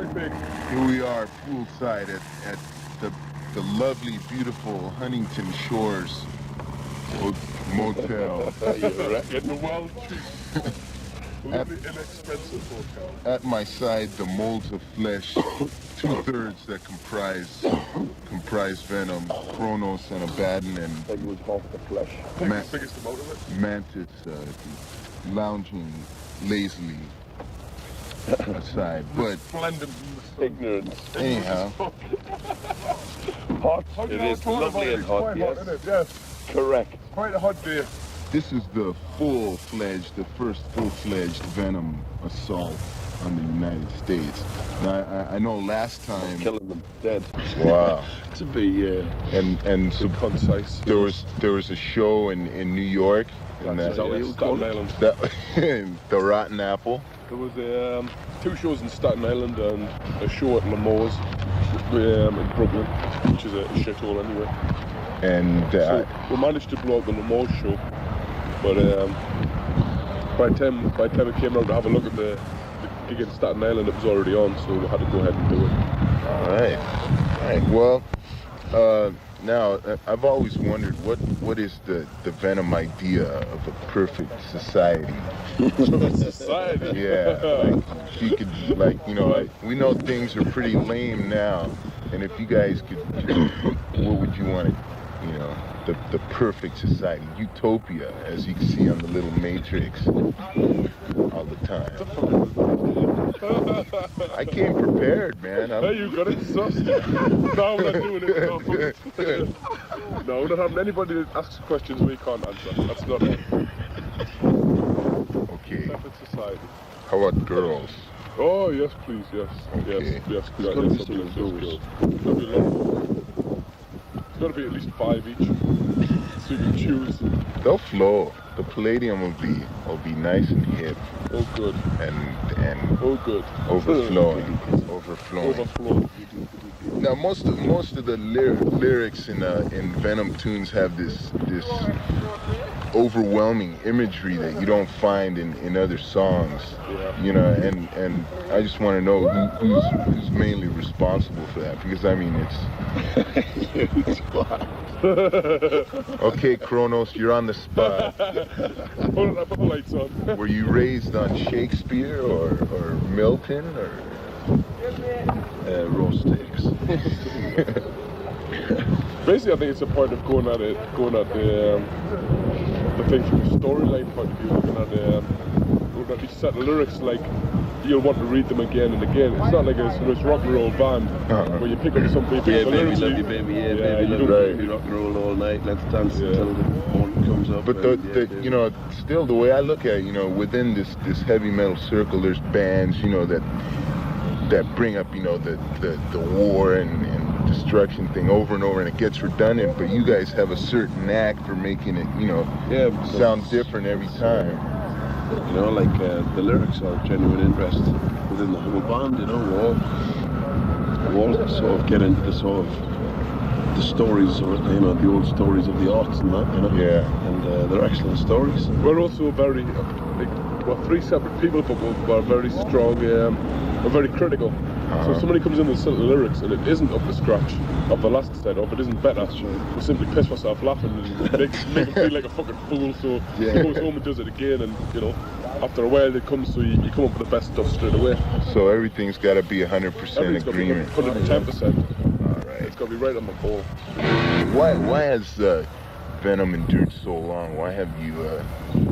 Here we are poolside at the lovely, beautiful Huntington Shores Motel. In the world cheap. Lovely, inexpensive hotel. At my side, the molds of flesh, 2/3 that comprise Venom, Cronos and Abaddon, and I think it was half the flesh. Biggest amount of it. Mantis lounging lazily aside. But Splendid. Ignorance. anyhow, Hot. It is lovely and hot, yes. Isn't it? Yes. Correct. Quite a hot day. this is the first full-fledged Venom assault on the United States. Now, I know last time... Killing them dead. Wow. To be And so Concise. there was a show in New York. And Is that what you call Staten it? Island. The Rotten Apple. There was 2 shows in Staten Island and a show at Lamore's in Brooklyn, which is a shithole anyway. And So we managed to blow up the Lamore's show, but by the time it came around to have a look at the gig in Staten Island, it was already on, so we had to go ahead and do it. all right. Well, now I've always wondered what is the Venom idea of a perfect society? Society. Yeah, like if you could, we know things are pretty lame now, and if you guys could, what would you want to, the perfect society, utopia, as you can see on the little Matrix all the time. I came prepared, man. Hey, you got it sussed. No, we're not doing it. No, we're not having anybody that asks questions we can't answer. That's not it. Okay. Perfect society. How about girls? Oh, yes, please, yes. Okay. Yes. There's got to be some girls. There'll be a lot. It's got to be at least 5 each. So you can choose. They'll flow. The Palladium will be nice and hip Oh, good. and Oh, good. overflowing. Overflow. Now most of the lyrics in Venom tunes have this overwhelming imagery that you don't find in other songs. Yeah. And I just want to know who's mainly responsible for that, because I mean it's okay, Kronos, you're on the spot. Hold up, put the lights on. Were you raised on Shakespeare or Milton or Raw steaks. Basically, I think it's a point of going at the thing from a storyline point of view, looking at each set of lyrics, like you'll want to read them again and again. It's not like it's rock and roll band where you pick up something, you pick up the Baby, lyrics. love you, baby, yeah, baby, you love you, rock and roll all night, let's dance until the morning comes up. But still the way I look at it, within this heavy metal circle, there's bands, that bring up, the war and destruction thing over and over, and it gets redundant. But you guys have a certain knack for making it, sound different every time. The lyrics are genuine interest within the whole band. We all sort of get into the sort of the stories, or the old stories of the arts and that. Yeah. And they're excellent stories. We're also very, we're 3 separate people, but we're very strong. We're very critical. So if somebody comes in with a set of lyrics and it isn't up to scratch of the last set, or if it isn't better, we simply piss ourselves laughing and make him feel like a fucking fool. So he goes home and does it again, and after a while it comes, so you come up with the best stuff straight away. So everything's got to be 100% agreement. 110%. All right. It's got to be right on the ball. Why has Venom endured so long? Why have you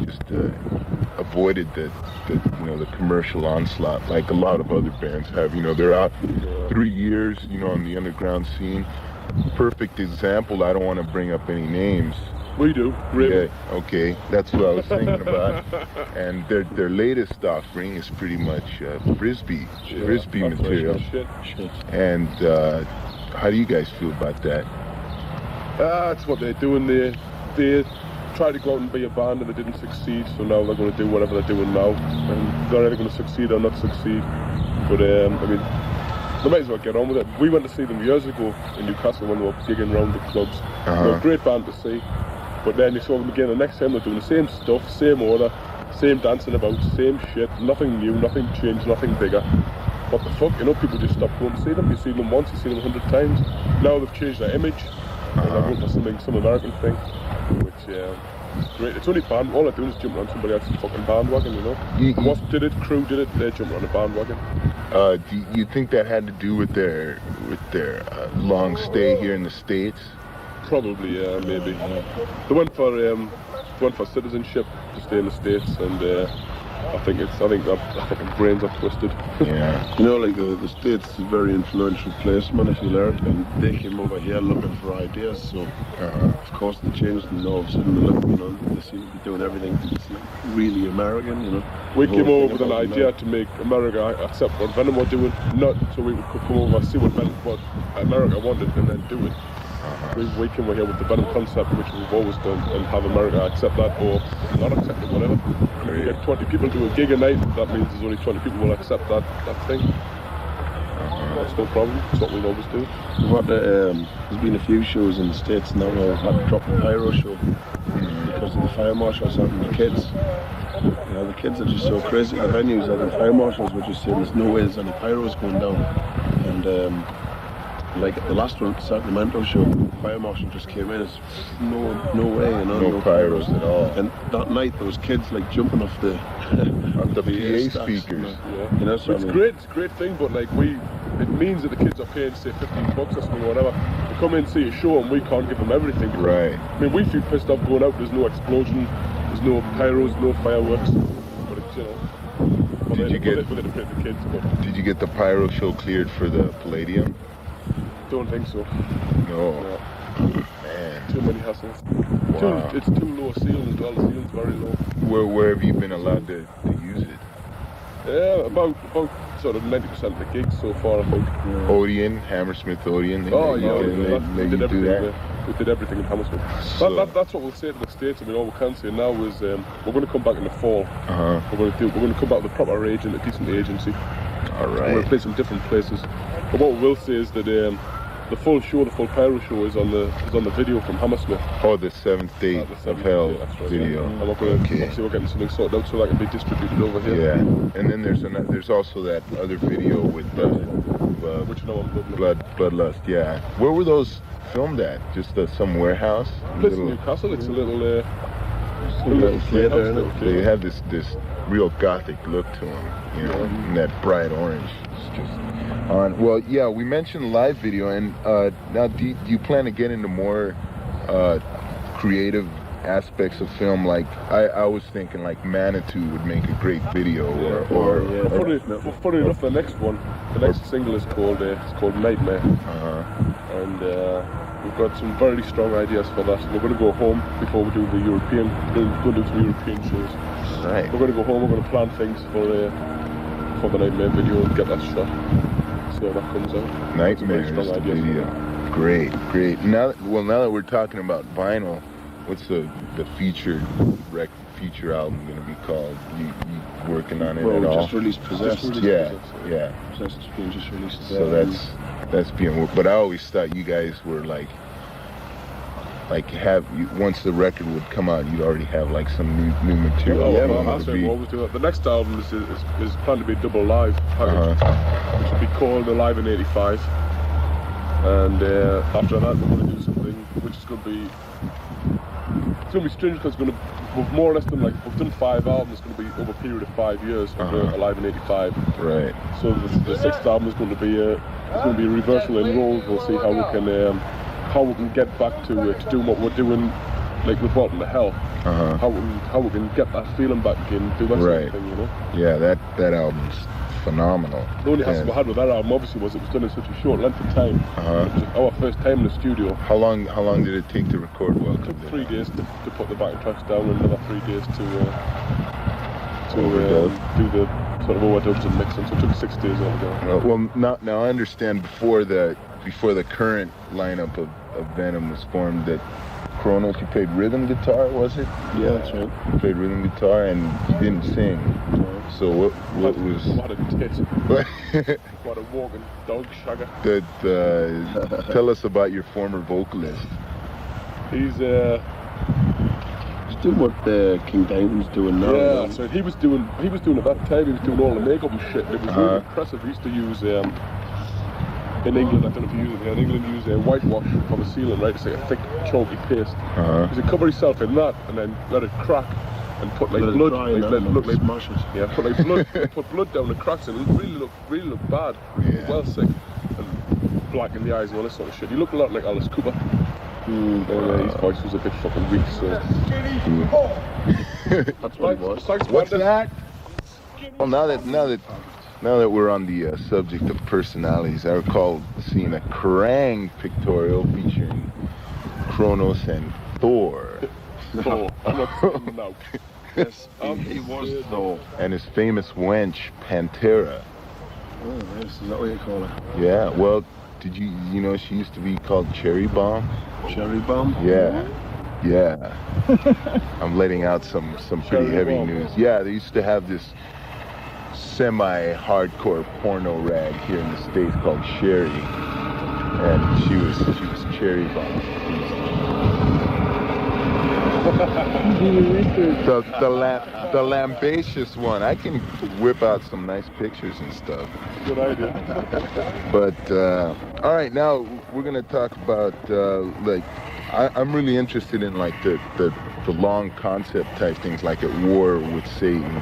just avoided the commercial onslaught like a lot of other bands have? They're out 3 years, on the underground scene. Perfect example. I don't want to bring up any names. We do, really. Yeah, okay, that's what I was thinking about. And their latest offering is pretty much Frisbee material. Shit. And how do you guys feel about that? That's what they're doing. They tried to go out and be a band and they didn't succeed, so now they're going to do whatever they're doing now, and they're either going to succeed or not succeed. But they might as well get on with it. We went to see them years ago in Newcastle when they were gigging around the clubs. They're a great band to see, but then you saw them again the next time. They're doing the same stuff, same order, same dancing about, same shit, nothing new, nothing changed, nothing bigger. what the fuck, you know, people just stop going to see them. You see them once, you see them 100 times. Now they've changed their image, and they're going for some American thing, which is great. It's only band, all they're doing is jumping on somebody else's fucking bandwagon, you know. Wasp did it, Crew did it, they jumped on a bandwagon. Do you think that had to do with their long stay here in the States? Probably, yeah, maybe. They went for citizenship to stay in the States, and I think their fucking brains are twisted. Yeah. You know, like the States is a very influential place, man, if you learn, and they came over here looking for ideas, so of course they changed, and all of a sudden they look, you know, they seem to be doing everything that's like really American, you know. We came over with an idea to make America accept what Venom were doing, not so we could come over and see what America wanted and then do it. We came over here with the Venom concept, which we've always done, and have America accept that or not accept it, whatever. If we get 20 people to a gig a night, that means there's only 20 people will accept that thing. That's no problem. It's what we'll always do. There's been a few shows in the States now where I've had to drop a pyro show because of the fire marshals and the kids. You know, the kids are just so crazy. The venues, the fire marshals were just saying there's no way there's any pyros going down. And like the last one, Sacramento show, the fire marshal just came in. It's no way, you know. No pyros at all. And that night there was kids like jumping off the PA speakers. Yeah. You know, so it's great. It's a great thing, but like it means that the kids are paying say $15 or something or whatever to come in and see a show, and we can't give them everything. Right. I mean, we feel pissed off going out. There's no explosion. There's no pyros, no fireworks. But it's, you know. Did you get the kids? But Did you get the pyro show cleared for the Palladium? don't think so. No. Man. Too many hassles. Wow. It's too low a ceiling as well. The ceiling's very low. Where have you been allowed to use it? Yeah, about sort of 90% of the gigs so far, I think. Yeah. Odeon, Hammersmith Odeon. Oh yeah, they we did do that. everything. We did everything in Hammersmith. So, That's what we'll say to the States. I mean, all we can say now is we're going to come back in the fall. We're going to come back with a proper agent, a decent agency. All right. We're going to play some different places. But what we will say is that the full pyro show is on the video from Hammersmith. Oh, the Seventh Day of Hell video. Yeah. And obviously we're getting something sorted out so that can be distributed over here. Yeah. And then there's also that other video with which no one will Bloodlust. Yeah. Where were those filmed at? Just some warehouse? Place in Newcastle. It's a little theater. They have this real gothic look to them, you know, and that bright orange. It's just on. Well, yeah, we mentioned live video, and now do you plan to get into more creative aspects of film? Like I was thinking, like Manitou would make a great video, Funny enough, the next single is called Nightmare, and we've got some very strong ideas for that. We're going to go home before we do the European. We're going to do some European shows. Right. We're going to go home. We're going to plan things for the Nightmare video and get that shot. See how that comes out. Nightmare is the video. Great. Now that we're talking about vinyl, what's the featured album going to be called? You working on it at all? Just released Possessed. Yeah. Possessed has been just released. So that's being. But I always thought you guys were like once the record would come out, you'd already have like some new material. Oh, yeah, we always do that. The next album is planned to be a double live package, which will be called Alive in '85. And after that, we're going to do something which is going to be. It's going to be strange because we've more or less done we've done 5 albums. It's going to be over a period of 5 years. Alive in '85. Right. So the 6th album is going to be a reversal in roles. We'll see how we can get back to doing what we're doing, like with Welcome to Hell. How we can get that feeling back again, do that sort of thing, you know. Yeah, that album's phenomenal. The only hassle we had with that album obviously was it was done in such a short length of time. It was our first time in the studio. How long did it take to record Welcome? It took 3 days to put the backing tracks down, and another 3 days to do the sort of overdubs and mixing. So it took 6 days altogether. Well, now I understand before the current lineup of Venom was formed that Cronos, you played rhythm guitar, was it? Yeah, that's right. You played rhythm guitar and you didn't sing. So what was? What a tit! What a walking dog shagger! Tell us about your former vocalist. He's doing what King Diamond's doing now. Yeah, so he was doing at that time. He was doing all the makeup and shit. And it was really impressive. He used to use in England, I don't know if you use it here. In England, you use whitewash on the ceiling, right? It's like a thick, chalky paste. He would cover himself in that and then let it crack and put like blood, smash it. Yeah, put like blood, put blood down the cracks and it really looked bad. Yeah. Well sick and black in the eyes and all this sort of shit. He looked a lot like Alice Cooper. His voice was a bit fucking weak, so. That's what it was. What's that? Well, now that we're on the subject of personalities, I recall seeing a Kerrang pictorial featuring Cronos and Thor. Thor. No. Yes, he was Thor. And his famous wench, Pantera. Oh, yes, is that what you call it? Yeah, well, did you know she used to be called Cherry Bomb? Cherry Bomb? Yeah. I'm letting out some pretty heavy news. Yeah, they used to have this semi-hardcore porno rag here in the States called Sherry. And she was Cherry Bomb. The lambacious one. I can whip out some nice pictures and stuff. Good idea. But all right, now we're gonna talk about I'm really interested in like the long concept type things, like at war with Satan.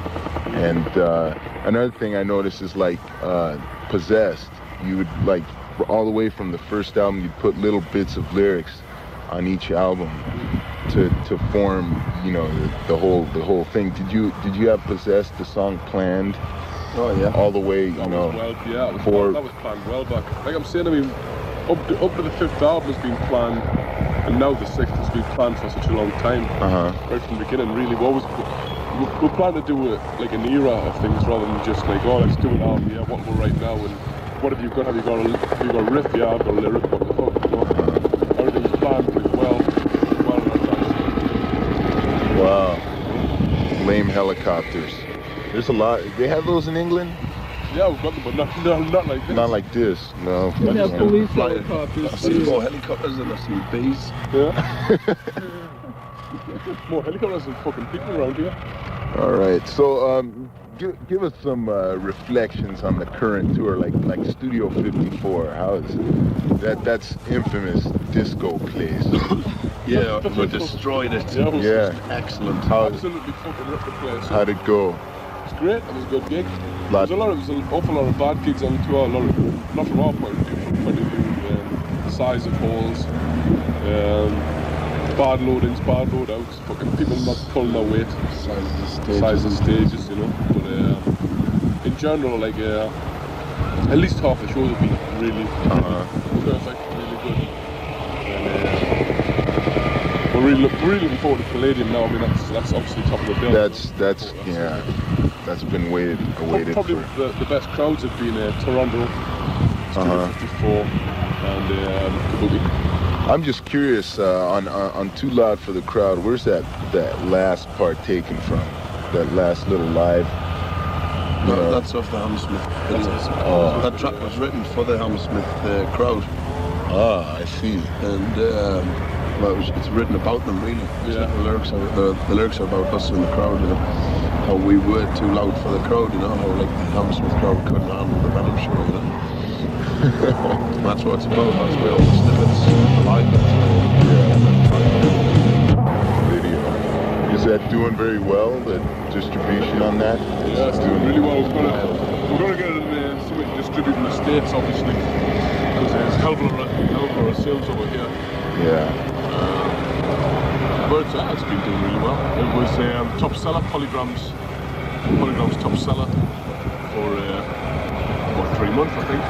And another thing I noticed is like Possessed. You would like all the way from the first album, you'd put little bits of lyrics on each album to form, you know, the whole thing. Did you have Possessed, the song planned? Oh yeah. All the way, you know. That was planned well back. Like I'm saying, I mean, up to the fifth album has been planned, and now the sixth has been planned for such a long time. Right from the beginning, really. We're planning to do like an era of things rather than just like, oh, let's do an album. Yeah, what we'll write now, and what have you got? Have you got a riff? Yeah, I've got a lyric. What the fuck? You know? Everything's planned pretty well in advance. Wow. Lame helicopters. There's a lot. They have those in England? Yeah, we've got them, but not like this. Not like this, no. We have police helicopters. I've seen more helicopters than I've seen bees. Yeah. More helicopters than fucking people around here. All right, so give us some reflections on the current tour, like Studio 54. How is it? That's infamous disco place. Yeah, we destroyed it. Yeah, it was excellent. Absolutely fucking ripped the place. How'd it go? It's great. It was a good gig. There's an awful lot of bad gigs on the tour. Not from our point of view, from the point of view size of halls, bad loadings, bad loadouts, fucking people not pulling their weight, size of stages, you know. But in general, like at least half the shows have been really perfect, really good. And we're really looking forward to Palladium now. I mean, that's obviously top of the bill. That's been awaited probably for. the best crowds have been Toronto, Studio 54, and Kabuki. I'm just curious, on Too Loud for the Crowd, where's that last part taken from? That last little live? That's off the Hammersmith. That track was written for the Hammersmith crowd. Ah, I see. And it's written about them, really. Yeah. The lyrics are about us in the crowd, you know. How we were too loud for the crowd, you know. How like the Hammersmith crowd couldn't handle the Venom show, you know. That's what it's about. That's where all the snippets like it. Video. Is that doing very well? The distribution on that? Yeah, it's doing really well. We're gonna get it in something distributed in the States, obviously, because there's hell of a lot of sales over here. Yeah. But it's been doing really well. It was top seller, Polygram's top seller for 3 months, I think.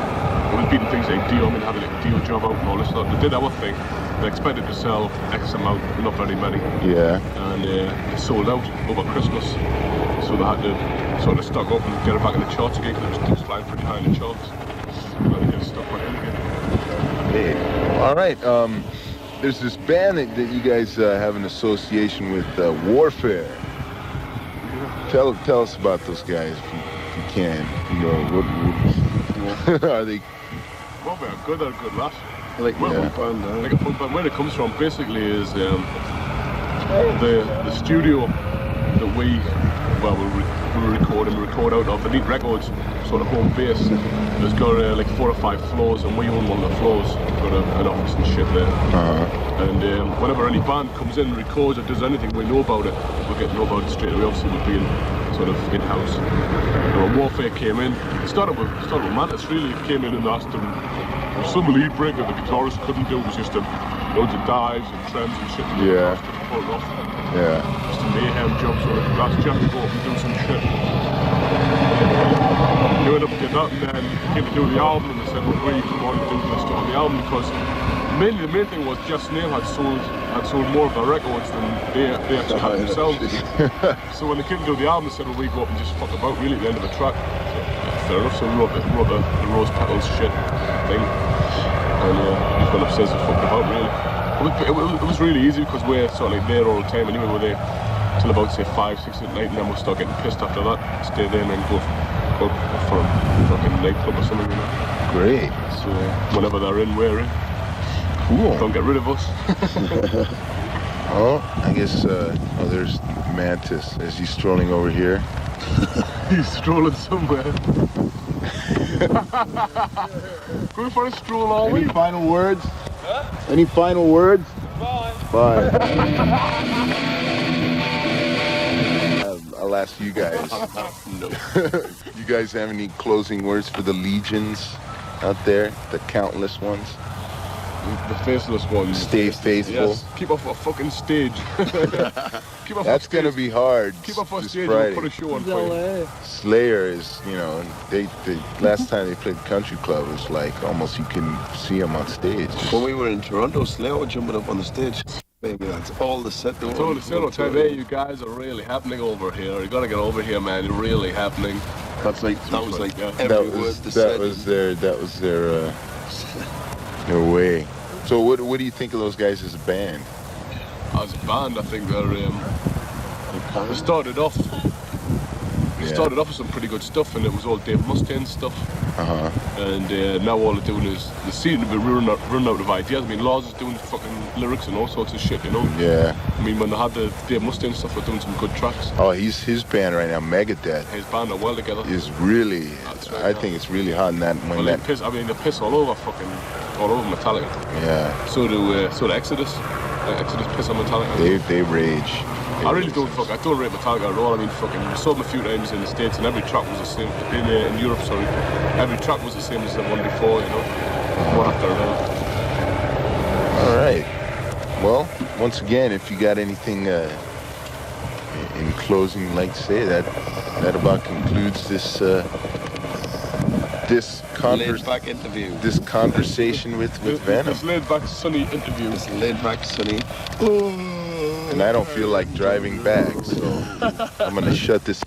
It was beating things like Dio, had a little Dio job out and all this stuff. They did our thing. They expected to sell X amount, not very many. Yeah. And it sold out over Christmas. So they had to sort of stock up and get it back in the charts again, because it was flying pretty high in the charts. And they get stuck back in again. Hey. All right. There's this band that you guys have an association with, Warfare. Tell us about those guys if you can. You know, what are they? Well, they're good lads. Like a fun band, Like a fun band. Where it comes from basically is the studio that we record out of, Elite Records, sort of home base, has got like 4 or 5 floors, and we own one of the floors. We've got an office and shit there. And whenever any band comes in and records or does anything, we know about it. We get to know about it straight away. Obviously, we're being sort of in-house. When Warfare came in, it started with Mantis really. It came in and asked him, some lead break that the guitarist couldn't do, was just loads of dives and trends and shit. And Yeah. pull it off. Yeah. Just a mayhem job, so like, that's Jack to go up and do some shit. He went up and did that, and then came to do the album, and they said, well, we want to do this on the album, because the main thing was Jeff's name had sold more of their records than they actually had themselves. So when they came to do the album, they said, well, we go up and just fuck about really at the end of the track. So, fair enough, so we wrote the Rose Petals shit thing, and just went upstairs and fucked about really. It was really easy because we're sort of like there all the time anyway. We're there till about say 5, 6 at night, and then we'll start getting pissed after that. Stay there and then go for a fucking nightclub or something, you know. Great. So whenever they're in, we're in. Cool. Don't get rid of us. Oh, I guess, there's Mantis. Is he strolling over here? He's strolling somewhere. Going for a stroll, are we? Any final words? Huh? Any final words? Bye. Bye. I'll ask you guys. No. You guys have any closing words for the legions out there? The countless ones? The faceless ones. Stay faithful. Yes. Keep off a fucking stage. Keep off That's a gonna stage. be hard. Keep off a this stage Friday. and we'll put a show on It's for you. LA. Slayer is, you know, they last time they played Country Club was like almost you can see them on stage. When we were in Toronto, Slayer were jumping up on the stage. Baby, that's all the set. I told the stereotype, hey, you guys are really happening over here. You gotta get over here, man. You're really happening. That was like Yeah. every word they said. That was their way. So what do you think of those guys as a band? As a band, I think they started off. They Yeah. started off with some pretty good stuff, and it was all Dave Mustaine stuff. And now all they're doing is they seem to be running out of ideas. I mean, Laws is doing fucking lyrics and all sorts of shit, you know. Yeah. I mean, when they had the Dave Mustaine stuff, they're doing some good tracks. Oh, his band right now, Megadeth, His band are well together. is really. That's right, I yeah. think it's really hot in that when Well, that. they piss all over Metallica. Yeah. So do Exodus. Exodus piss on Metallica. They rage. I really don't I don't rate Metallica at all. I mean, fucking, I saw them a few times in the States, and every track was the same. In Europe, sorry. Every track was the same as the one before, you know. One after another. All right. Well, once again, if you got anything in closing you'd like to say, that about concludes this laid-back interview. this conversation with Venom. This laid-back, sunny interview. It's laid-back, sunny. And I don't feel like driving back, so I'm gonna shut this.